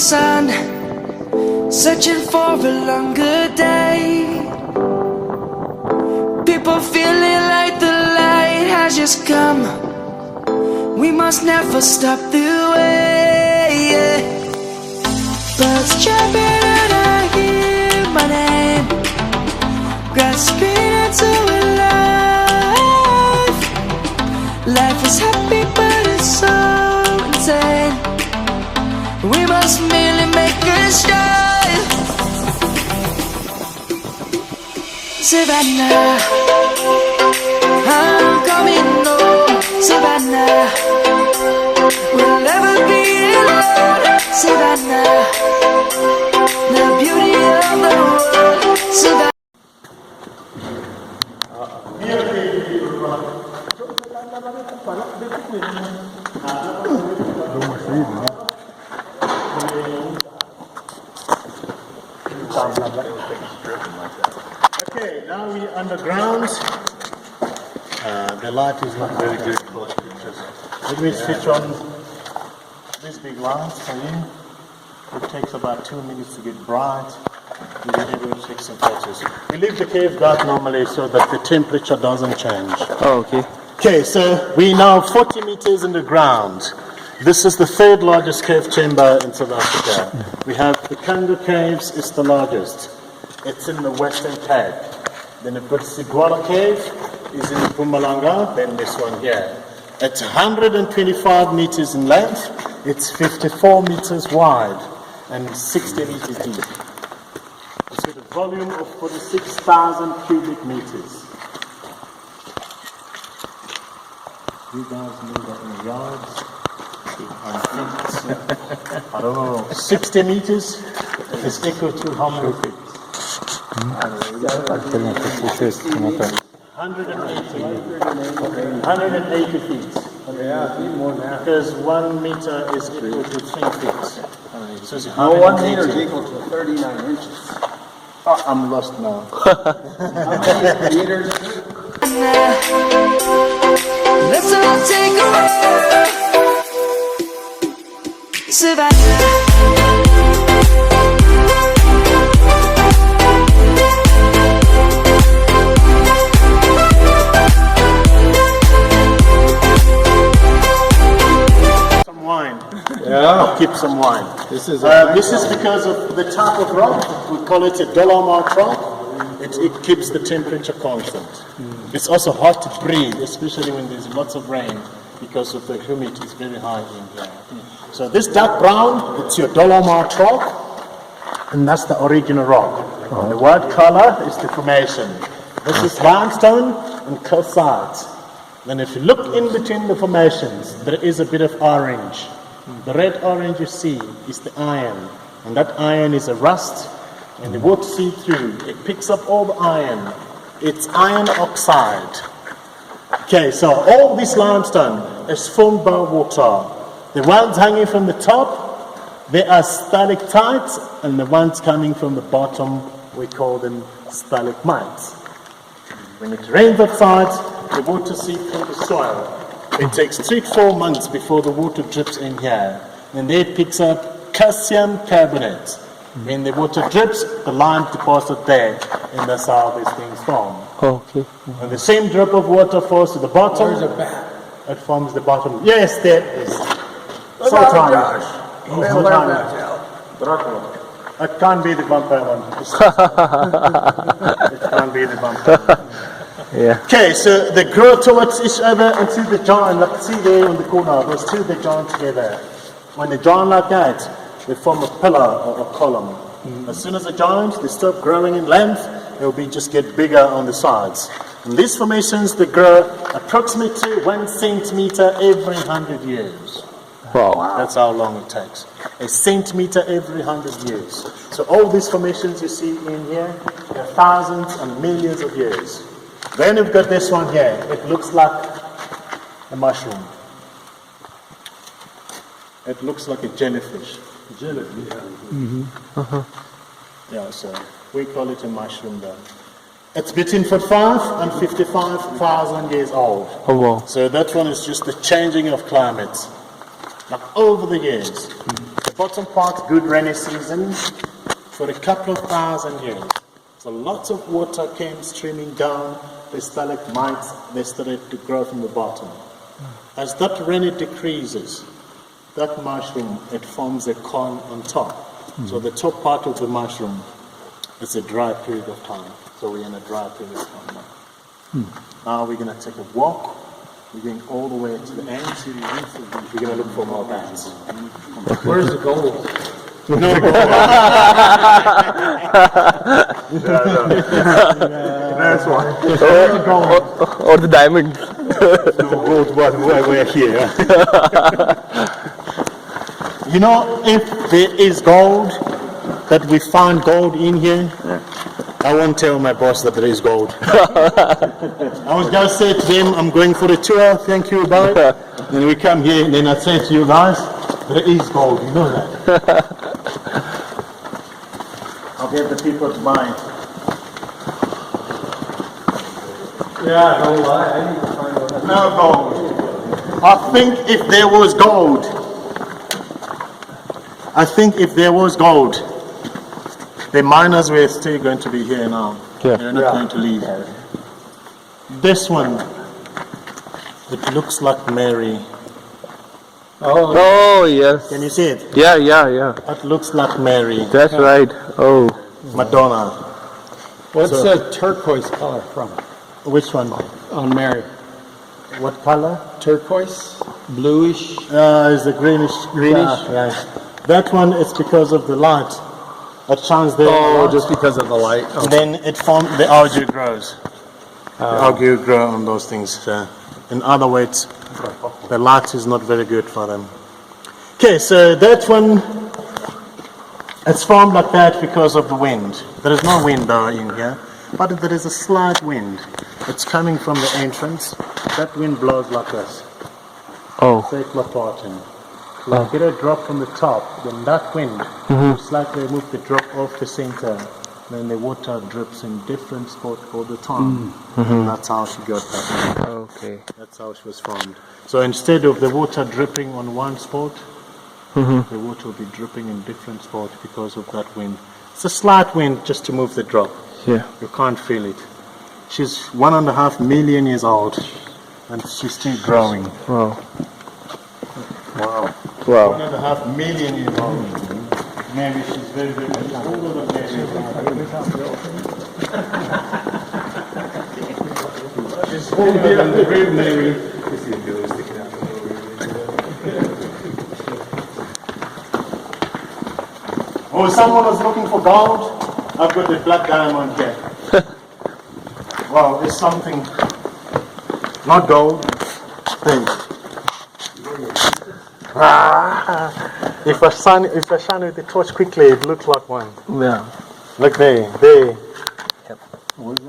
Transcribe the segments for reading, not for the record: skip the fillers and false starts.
sun, searching for a longer day. People feeling like the light has just come. We must never stop the way. Birds jumping and I hear my name, grasping into a life. Life is happy but it's so insane. We must merely make a start. Savannah, I'm coming home. Savannah, we'll never be alone. Savannah, the beauty of the world. Savannah. Okay, now we're underground. The light is not very good for pictures. Let me switch on these big lights for you. It takes about 2 minutes to get bright. We'll be able to take some photos. We leave the cave dark normally so that the temperature doesn't change. Oh, okay. Okay, so we're now 40 meters underground. This is the third largest cave chamber in South Africa. We have the Cango Caves, it's the largest. It's in the Western Cape. Then we've got Sudwala Cave, is in Mpumalanga, then this one here. It's 125 meters in length, it's 54 meters wide, and 60 meters deep. It's got a volume of 46,000 cubic meters. You guys know that in yards. I don't know. 60 meters is equal to how many feet? 180 feet. Because 1 meter is equal to 3 feet. So it's 1 meter is equal to 39 inches. Oh, I'm lost now. How many meters? Let's all take a ride. Savannah. Some wine. Yeah. I'll keep some wine. This is because of the type of rock. We call it a dolomite rock. It keeps the temperature constant. It's also hard to breathe, especially when there's lots of rain, because of the humidity is very high in here. So this dark brown, it's your dolomite rock, and that's the original rock. The white color is the formation. This is limestone and calcite. Then if you look in between the formations, there is a bit of orange. The red orange you see is the iron, and that iron is a rust, and the water seeps through. It picks up all the iron. It's iron oxide. Okay, so all this limestone is formed by water. The ones hanging from the top, they are stalactites, and the ones coming from the bottom, we call them stalagmites. When it rains outside, the water seeps through the soil. It takes 3 to 4 months before the water drips in here. And then it picks up calcium carbonate. When the water drips, the lime deposit there, and that's how these things form. Oh, okay. And the same drop of water falls to the bottom. There's a bat. It forms the bottom. Yes, there is. Look So out, tiny. Josh. So Where tiny. that's out. Dracula. It can't be the vampire one. It can't be the vampire one. Yeah. Okay, so they grow towards each other until they join. Like see there on the corner, those two they join together. When they join like that, they form a pillar or a column. As soon as they join, they stop growing in length. They'll be just get bigger on the sides. And these formations they grow approximately 1 centimeter every 100 years. Wow. That's how long it takes. A centimeter every 100 years. So all these formations you see in here, they're thousands and millions of years. Then you've got this one here. It looks like a mushroom. It looks like a jellyfish. Jellyfish. Yeah, so we call it a mushroom though. It's between 45 and 55,000 years old. Oh, wow. So that one is just the changing of climates. Like over the years. bottom part, good rainy season for a couple of thousand years. So lots of water came streaming down. The stalagmites, they started to grow from the bottom. As that rain decreases, that mushroom, it forms a cone on top. So the top part of the mushroom is a dry period of time. So we're in a dry period of time now. Now we're going to take a walk. We're going all the way to the end. We're going to look for more bats. Where's the gold? No gold. That's one. Or the diamond. No gold, but we're here. You know, if there is gold, that we found gold in here, I won't tell my boss that there is gold. I was just say to them, I'm going for a tour, thank you, bye. Then we come here, and then I say to you guys, there is gold, you know that. I'll get the people to buy it. Yeah, no lie. I need to find out. No gold. I think if there was gold, the miners were still going to be here now. Yeah. They're not going to leave. This one, it looks like Mary. Oh, yes. Can you see it? Yeah. It looks like Mary. That's right. Oh. Madonna. What's the turquoise color from? Which one? On Mary. What color? Turquoise? Bluish? Is the greenish. Yeah. That one is because of the light. It shines there. Oh, just because of the light. And then it forms, the algae grows. The algae grow on those things. In other words, the light is not very good for them. Okay, so that one, it's formed like that because of the wind. There is no wind though in here, but there is a slight wind. It's coming from the entrance. That wind blows like this. Oh. Circular pattern. Like get a drop from the top, then that wind will slightly move the drop off the center. Then the water drips in different spots all the time. And that's how she got that. Okay. That's how she was formed. So instead of the water dripping on one spot, the water will be dripping in different spots because of that wind. It's a slight wind just to move the drop. Yeah. You can't feel it. She's 1.5 million years old, and she's still growing. Wow. Wow. Wow. 1.5 million years old. Maybe she's very, very much older than Mary. She's older than the real Mary. Oh, someone was looking for gold. I've got the black diamond here. Wow, it's something. Not gold. Thing. If I shine with the torch quickly, it looks like one. Yeah. Look there. What is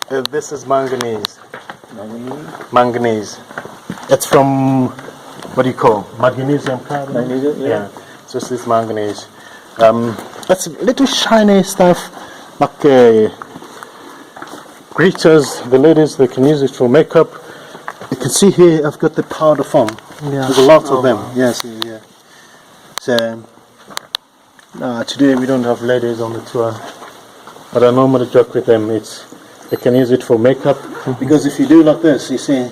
that? This is manganese. Manganese. It's from, what do you call? Magnesium carbonate? Magnesium, yeah. So this is manganese. That's little shiny stuff, like creatures, the ladies, they can use it for makeup. You can see here, I've got the powder foam. Yeah. There's a lot of them. Yes, yeah. So, today we don't have ladies on the tour, but I normally joke with them. They can use it for makeup because if you do like this, you see,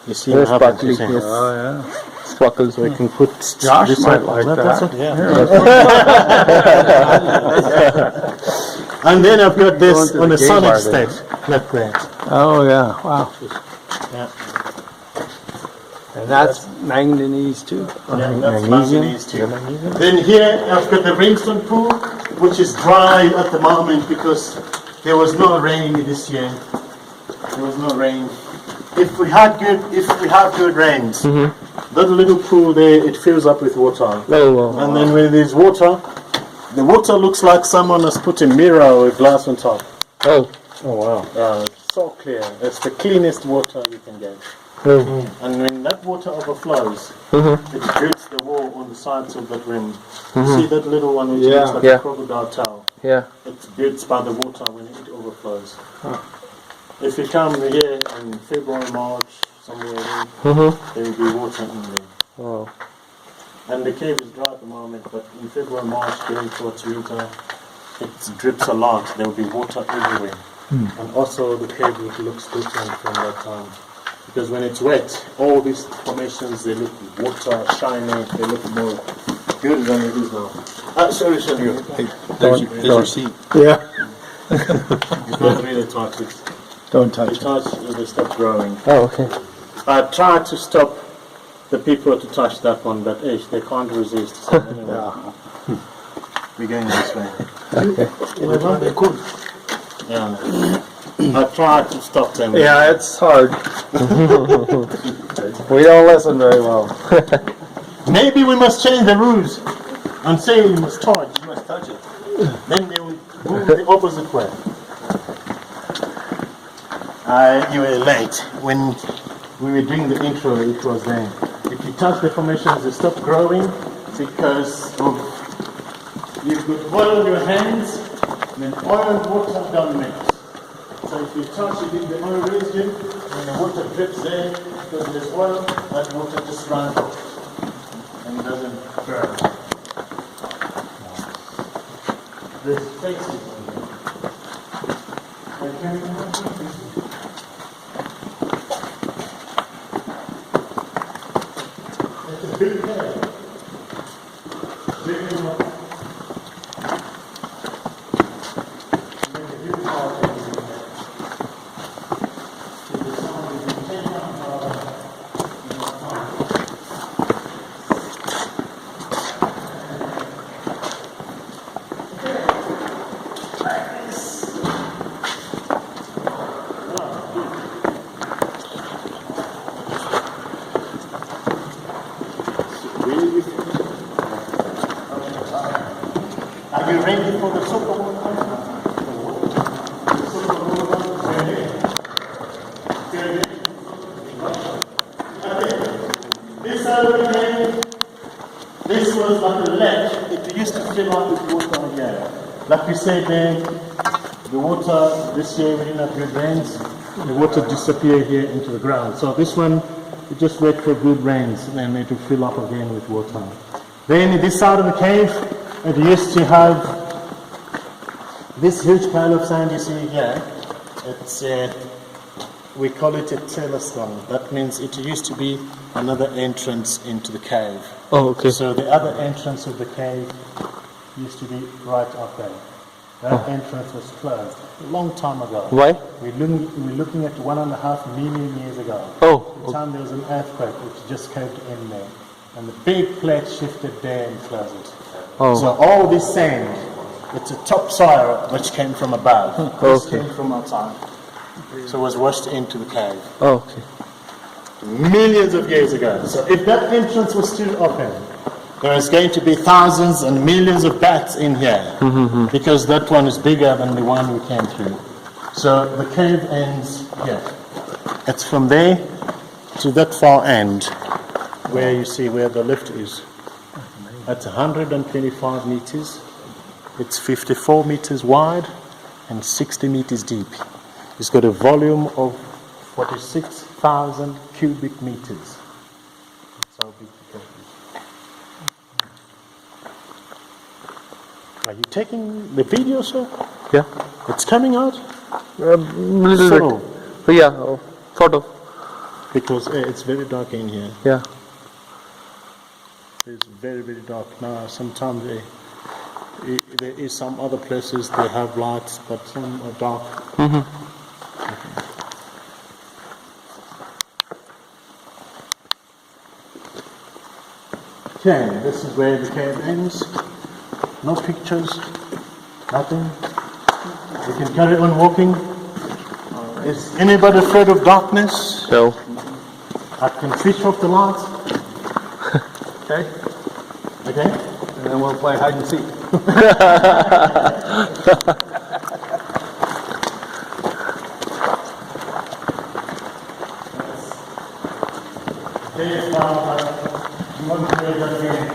you see what happens. You see. Oh, yeah. Sparkles. So you can put Josh this might on. like That's that. what, yeah. And then I've got this on a solid state. Like that. Oh, yeah. Wow. Yeah. And that's manganese too? Yeah, that's manganese too. Then here I've got the rainstone pool, which is dry at the moment because there was no rain this year. There was no rain. If we have good rains, that little pool there, it fills up with water. Oh, wow. And then when there's water, the water looks like someone has put a mirror or a glass on top. Oh. Oh, wow. It's so clear. It's the cleanest water you can get. And when that water overflows, it builds the wall on the sides of that rim. See that little one which looks like a crocodile tail? Yeah. It's built by the water when it overflows. If you come here in February, March, somewhere there will be water in there. Wow. And the cave is dry at the moment, but in February, March, going towards winter, it drips a lot. There will be water everywhere. And also the cave looks different from that time. Because when it's wet, all these formations, they look water, shiny, they look more good than it is now. Sorry, Shanio. There's your seat. Yeah. You can't really touch it. Don't You touch it. touch, they stop growing. Oh, okay. I tried to stop the people to touch that one, but they can't resist. So anyway, we're going this way. Yeah. I tried to stop them. Yeah, it's hard. We don't listen very well. Maybe we must change the rules and say you must touch. You must touch it. Then they will move the opposite way. You were late. When we were doing the intro, it was then. If you touch the formations, they stop growing because you've got oil on your hands, and then oil and water don't mix. So if you touch it in the oil region, and the water drips there, because there's oil, that water just runs off and doesn't grow. There's faces on there. It's a big cave. Big enough. Are you ready for the super bowl? This side of the cave, this was like a ledge. It used to fill up with water here. Like we said there, the water, this year we didn't have good rains, the water disappeared here into the ground. So this one, we just wait for good rains and then it will fill up again with water. Then this side of the cave, it used to have this huge pile of sand you see here. It's we call it a telescope. That means it used to be another entrance into the cave. Oh, okay. So the other entrance of the cave used to be right up there. That entrance was closed a long time ago. Why? We're looking at 1.5 million years ago. Oh, The time there was an earthquake which just caved in there. And the big plate shifted there and closed it. Oh. So all this sand, it's a topsoil which came from above. This Okay. came from outside. So it was washed into the cave. Oh, okay. Millions of years ago. So if that entrance was still open, there is going to be thousands and millions of bats in here. Because that one is bigger than the one we came through. So the cave ends here. It's from there to that far end where you see where the lift is. That's 125 meters. It's 54 meters wide and 60 meters deep. It's got a volume of 46,000 cubic meters. That's how big the cave is. Are you taking the video, sir? Yeah. It's coming out? Little So, bit. But yeah, sort of. because it's very dark in here. Yeah. It's very, very dark. Now, sometimes there is some other places they have lights, but some are dark. Okay, this is where the cave ends. No pictures, nothing. We can carry on walking. Is anybody afraid of darkness? So, I can switch off the lights. Okay? Okay? And then we'll play hide and seek. Okay, you want to play that game?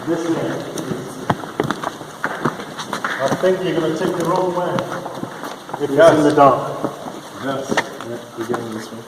This way. I think you're going to take the wrong way. If it's in the dark. Yes. Yeah, we're going this way.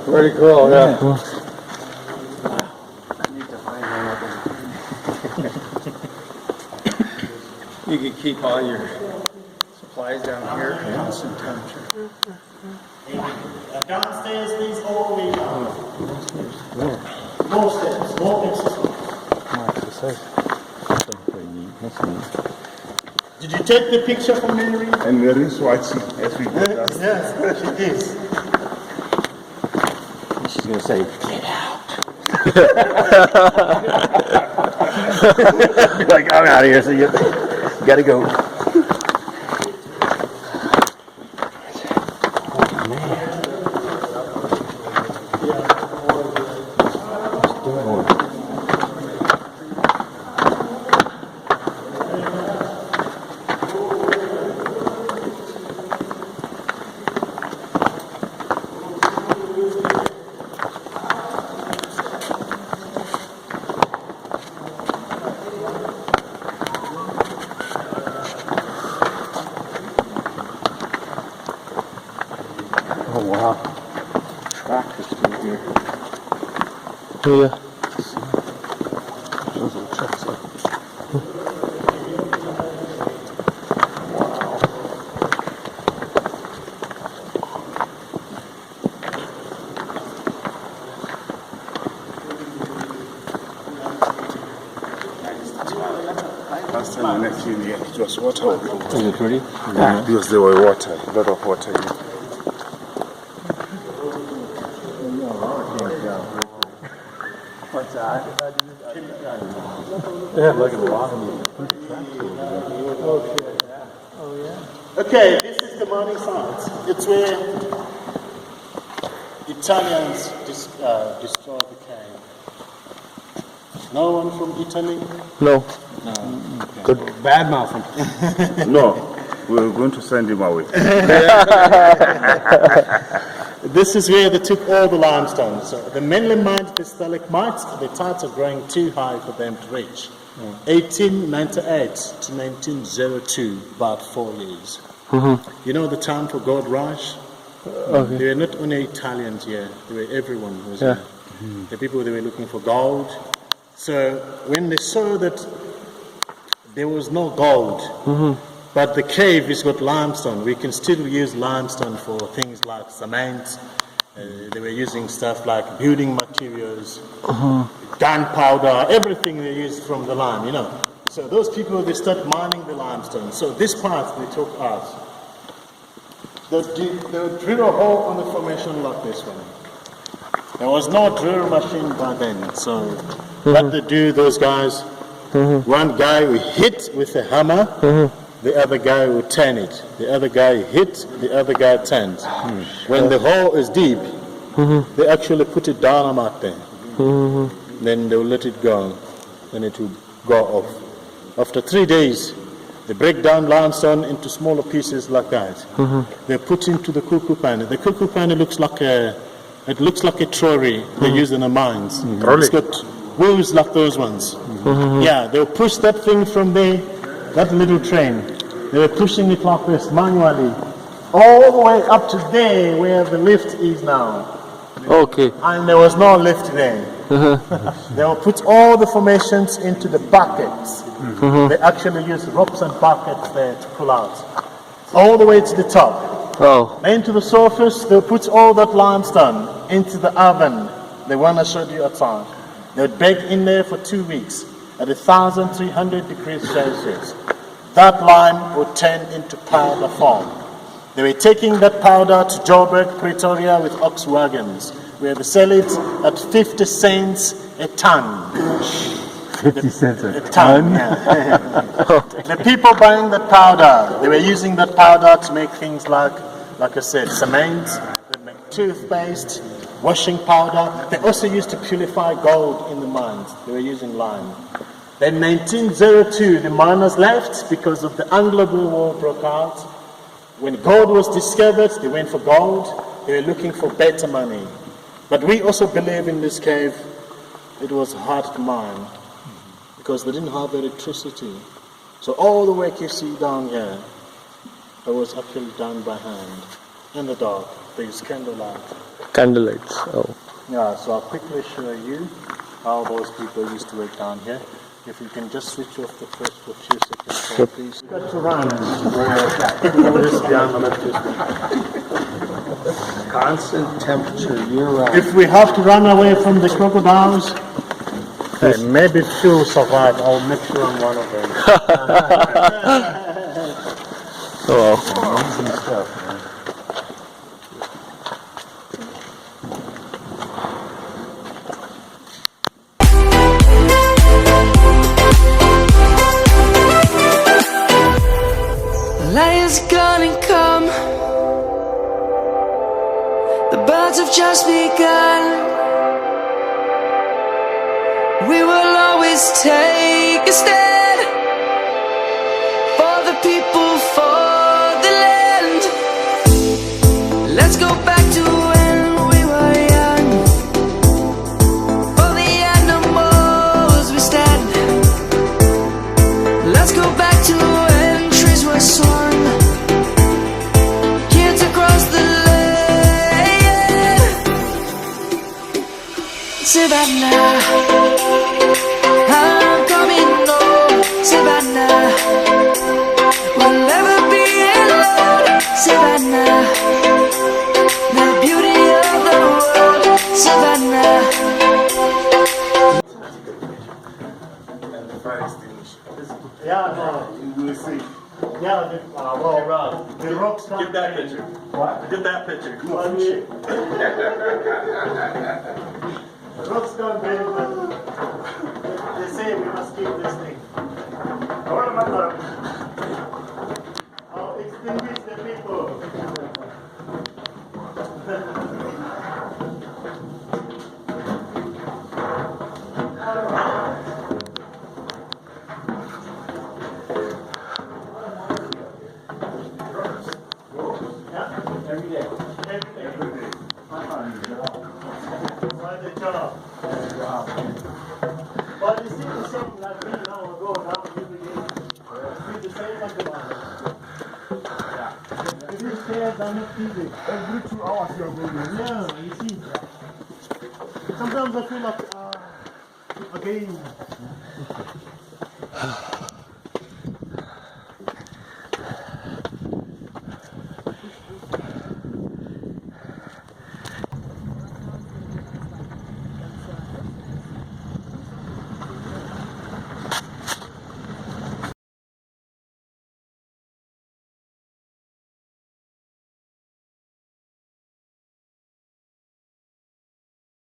Pretty cool, yeah. You can keep all your supplies down here at constant temperature. Downstairs, these all the way down. More steps, more exercise. Did you take the picture from Mary? And there is watching as we go down. Yes, she is. She's gonna say, get out. Be like, I'm out of here, so you gotta go. Oh wow. Track is through here. Yeah. Those are tracks. Last time I met you, yeah, it was water. Is it pretty? Yeah, because there were water, a lot of water. What's that? Yeah, look at the water. Okay, this is the mining site. It's where Italians destroyed the cave. No one from Italy? No. Good bad mouthing. No, we were going to send him away. This is where they took all the limestone. So the mainly mined the stalagmites, the tides are growing too high for them to reach. 1898 to 1902, about 4 years. You know the time for gold rush? Okay. They were not only Italians here, they were everyone who was Yeah. here. The people, they were looking for gold. So when they saw that there was no gold, but the cave is got limestone, we can still use limestone for things like cement. They were using stuff like building materials, gunpowder, everything they used from the lime, you know. So those people, they start mining the limestone. So this part they took out. They'll drill a hole on the formation like this one. There was no drill machine by then, so what they do, those guys, one guy will hit with a hammer, the other guy will turn it. The other guy hit, the other guy turns. When the hole is deep, they actually put a dynamite there. Then they'll let it go, and it will go off. After 3 days, they break down limestone into smaller pieces like that. They're put into the cuckoo pan. The cuckoo pan looks like a trolley they use in the mines. It's got wheels like those ones. Yeah, they'll push that thing from there, that little train. They were pushing it like this manually, all the way up to there where the lift is now. Okay. And there was no lift there. They will put all the formations into the buckets. They actually use ropes and buckets there to pull out. All the way to the top. Oh. Then to the surface, they'll put all that limestone into the oven the one I showed you outside. They would bake in there for 2 weeks at 1,300 degrees Celsius. That lime would turn into powder form. They were taking that powder to Joburg, Pretoria with ox wagons, where they sell it at 50 cents a ton. 50 cents A ton, yeah. The people buying that powder, they were using that powder to make things like I said, cement, they make toothpaste, washing powder. They also used to purify gold in the mines. They were using lime. Then 1902, the miners left because of the Anglo-Boer War broke out. When gold was discovered, they went for gold. They were looking for better money. But we also believe in this cave, it was hard to mine because they didn't have electricity. So all the work you see down here, it was actually done by hand in the dark. They used candlelight. Candlelights. Oh. Yeah, so I'll quickly show you how those people used to work down here. If you can just switch off the first for a few seconds, so please. Got to run. Constant temperature year-round. If we have to run away from the crocodiles, then maybe few will survive. I'll make sure I'm one of them. Amazing stuff, man. Lion's gonna come. The birds have just begun. We will always take a stand for the people, for the land. Let's go back to when we were young. For the animals we stand. Let's go back to when trees were swung. Kids across the land. Savannah, I'm coming home. Savannah, we'll never be alone. Savannah, the beauty of the world. Savannah. Yeah, no, you will see. Yeah, the rocks. Get that picture. What? Get that picture. The rocks gone very well. They say we must keep this thing. I'll extinguish the people. Every day. Quite a job. But you see the same like me now ago, now you begin. See the same like the one. These stairs are not easy. Every 2 hours you're going. Yeah, you see. Sometimes I feel like, again.